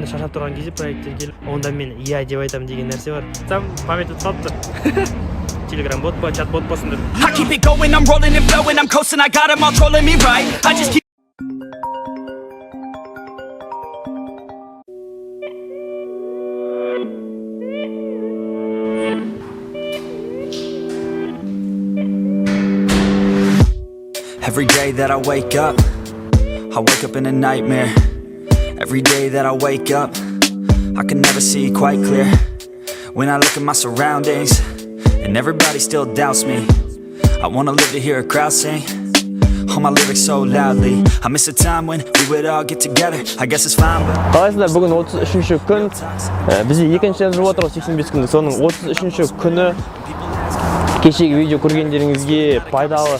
именно шаршап тұрған кезде проекттер келіп, онда мен иә деп айтамын деген нәрсе бар. Там память өтіп қалыпты. Telegram бот па, чат бот болсын деп. I keep it going, I'm rolling and flowing, I'm coasting, I got 'em all trolling me right. I just keep Every day that I wake up in a nightmare. Every day that I wake up, I can never see quite clear. When I look at my surroundings, and everybody still doubts me, I wanna live to hear a crowd sing all my lyrics so loudly. I miss a time when we would all get together. I guess it's fine, but Қалайсыздар, бүгін 33-ші күн. Бізде екінші жүріп отырмыз 85 күндік. Соның 33-ші күні кешегі видео көргендеріңізге пайдалы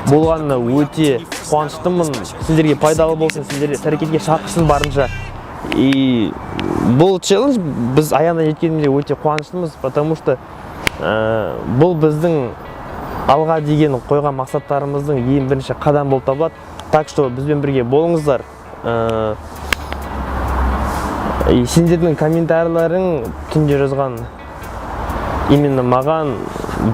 болғанына өте қуаныштымын. Сіздерге пайдалы болсын, сіздерге әрекетке шақырсын барынша. И бұл челлендж біз аяғына жеткенімізде өте қуаныштымыз, потому что бұл біздің алға деген қойған мақсаттарымыздың ең бірінші қадам болып табылады. Так что бізбен бірге болыңыздар. Сендердің комментарийлерің түнде жазған именно маған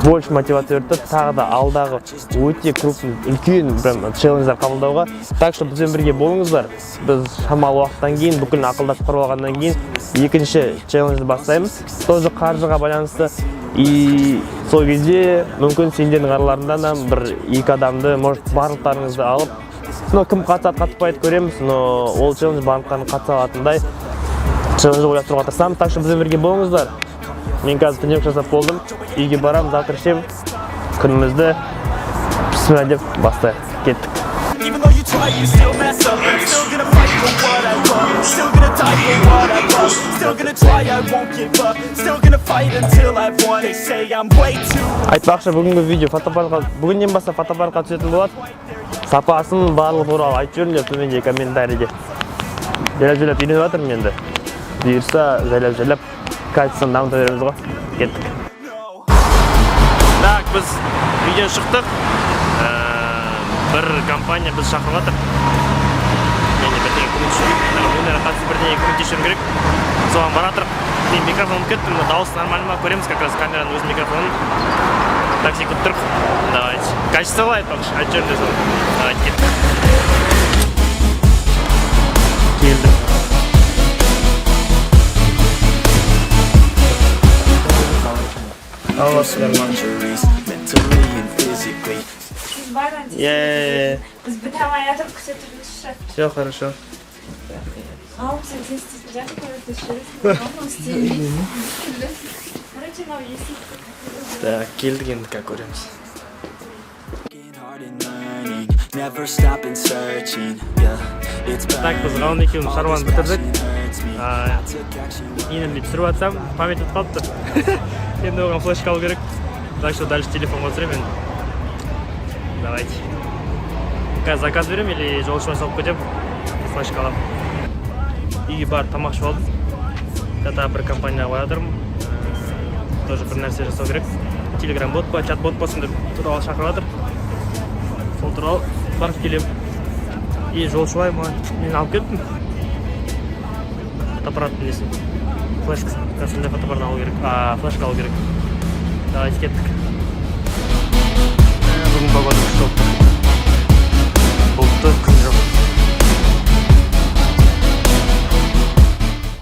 больше мотивация берді, тағы да алдағы өте крупный, үлкен челлендждер қабылдауға. Так что бізбен бірге болыңыздар. Біз шамалы уақыттан кейін, бүкіл ақылдасып құрып алғаннан кейін екінші челленджді бастаймыз. Тоже қаржыға байланысты. И сол кезде мүмкін сендердің араларында да бір екі адамды, может, барлықтарыңызды алып, кім қатысады, қатыспайды көреміз, но ол челлендж барлықтарын қатыса алатындай челлендж ойлап тұруға тырысамын. Так что бізбен бірге болыңыздар. Мен қазір түнек жасап болдым. Үйге барам, завтра ішем. Күнімізді бісміллә деп бастайық. Кеттік. even though you try, you still mess up. I'm still gonna fight for what I love. Still gonna die for what I love. Still gonna try, I won't give up. Still gonna fight until I've won. They say I'm way too. Айтпақшы, бүгінгі видео фотопаркқа, бүгіннен бастап фотопаркқа түсетін болады. Сапасын барлығы туралы айтып жүріңдер төменде комментарийде. Жайлап үйреніп жатырмын енді. Бұйырса, жайлап качествосын дамыта береміз ғой. Кеттік. Так, біз видео шықтық. Бір компания біз шақырып жатыр. Менде бірдеңе көмектесу. Өнер қатысып бірдеңе көмектесуім керек. Соған бара жатырмын. Мен микрофон алып кеттім. Дауыс нормально ма? Көреміз как раз камераның өз микрофонын. Такси күтіп тұрық. Давайте. Качестволы айтпақшы. Айтып жүріңдер соны. Давайте кеттік. Келдік. Алла сәлем. Біз бітам аятып күсетіріңізші. Все хорошо. Ау, сен істейтін жақын көріп Короче, мынау есейді. Так, келдік енді как көреміз. Так, біз ғалым екеуміз шаруаны бітірдік. Енімді түсіріп атсам, память өтіп қалыпты. Енді оған флешка алу керек. Так что дальше телефонға түсірем енді. Давайте. Қазір заказ берем или жолшыма салып кетем. Флешка алам. Үйге барып тамақ ішіп алдым. Тата бір компанияға бара жатырмын. Тоже бір нәрсе жасау керек. Telegram бот па, чат бот болсын деп туралы шақырып жатыр. Сол туралы барып келем. И жолшылай мен алып кеттім. Фотоаппараттың несін. Флешкасын. Сондай фотоаппарат алу керек. Флешка алу керек. Давайте кеттік. Бүгін погода күшті болып тұр. Бұлтты, күн жоқ.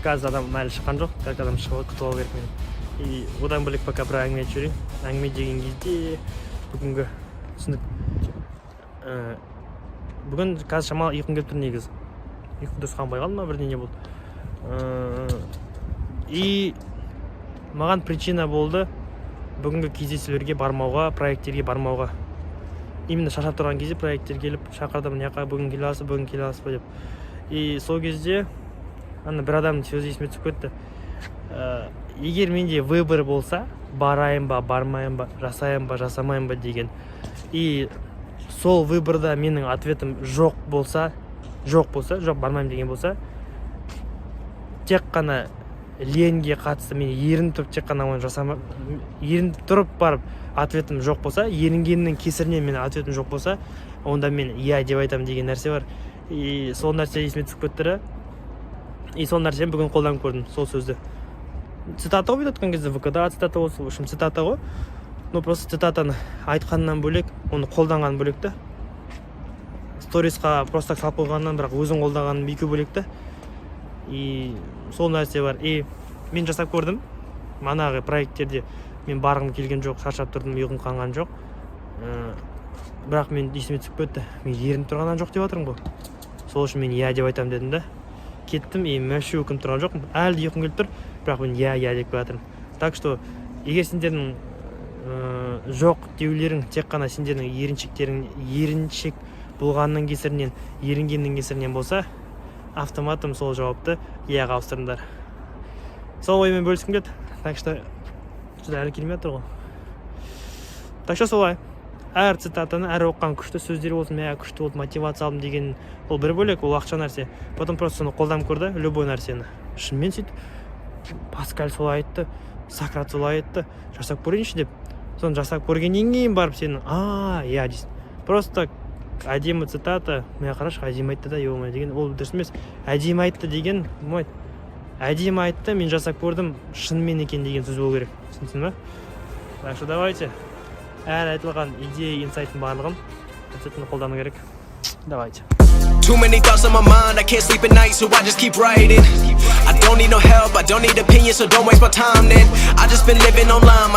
Қазір адам әлі шыққан жоқ. Как адам шығып күтіп алу керек мені. И одан бөлек пока бір әңгіме айтып жүрейін. Әңгіме деген кезде бүгінгі түсіндік. Бүгін қазір шамалы ұйқым келіп тұр негізі. Ұйқым дұрыс қанбай қалды ма, бірдеңе болды. И маған причина болды бүгінгі кездесулерге бармауға, проекттерге бармауға. Именно шаршап тұрған кезде проекттер келіп шақырды, мыняқа бүгін келе аласыз ба деп. И сол кезде бір адамның сөзі есіме түсіп кетті. Егер менде выбор болса, барайын ба, бармайын ба, жасайын ба, жасамайын ба деген. И сол выборда менің ответім жоқ болса, жоқ бармайым деген болса, тек қана ленге қатысты мен ерініп тұрып тек қана оны жасамап, ерініп тұрып барып ответім жоқ болса, ерінгеннің кесірінен менің ответім жоқ болса, онда мен иә деп айтамын деген нәрсе бар. И сол нәрсе есіме түсіп кетті. И сол нәрсені бүгін қолданып көрдім, сол сөзді. Цитата ғой айтқан кезде ВК-да цитата болса, в общем, цитата ғой. Но просто цитатаны айтқаннан бөлек, оны қолданған бөлек та. Сторисқа просто так салып қойғаннан, бірақ өзің қолданғанын екі бөлек та. И сол нәрсе бар. И мен жасап көрдім. Манағы проекттерде мен барғым келген жоқ, шаршап тұрдым, ұйқым қанған жоқ. Бірақ мен есіме түсіп кетті. Мен ерініп тұрғаннан жоқ деп жатырмын ғой. Сол үшін мен иә деп айтамын дедім да. Кеттім, и мәші өкініп тұрған жоқпын. Әлі де ұйқым келіп тұр, бірақ мен иә деп жатырмын. Так что, егер сендердің жоқ деулерің тек қана сендердің еріншек болғанның кесірінен, ерінгеннің кесірінен болса, автоматом сол жауаптыияға ауыстырыңдар. Сол оймен бөліскім келді. Так что, жүзі әлі келмей жатыр ғой. Так что солай. Әр цитатаны, әр оққан күшті сөздер болсын, күшті болды, мотивация алдым деген, ол бір бөлек, ол ақша нәрсе. Потом просто соны қолданып көрді, любой нәрсені. Шынымен сөйтіп, Паскаль солай айтты, Сократ солай айтты, жасап көрейінші деп. Соны жасап көргеннен кейін барып сені, иә дейсің. Просто әдемі цитата, мен қарашы, әдемі айтты да, еума деген, ол дұрыс емес. Әдемі айтты деген, әдемі айтты, мен жасап көрдім, шынымен екен деген сөз болу керек. Түсінсің ба? Так что давайте. Әр айтылған идея, инсайттың барлығын обязательно қолдану керек. Давайте. Too many thoughts on my mind, I can't sleep at night, so I just keep writing. I don't need no help, I don't need opinions, so don't waste my time then. I just been living online.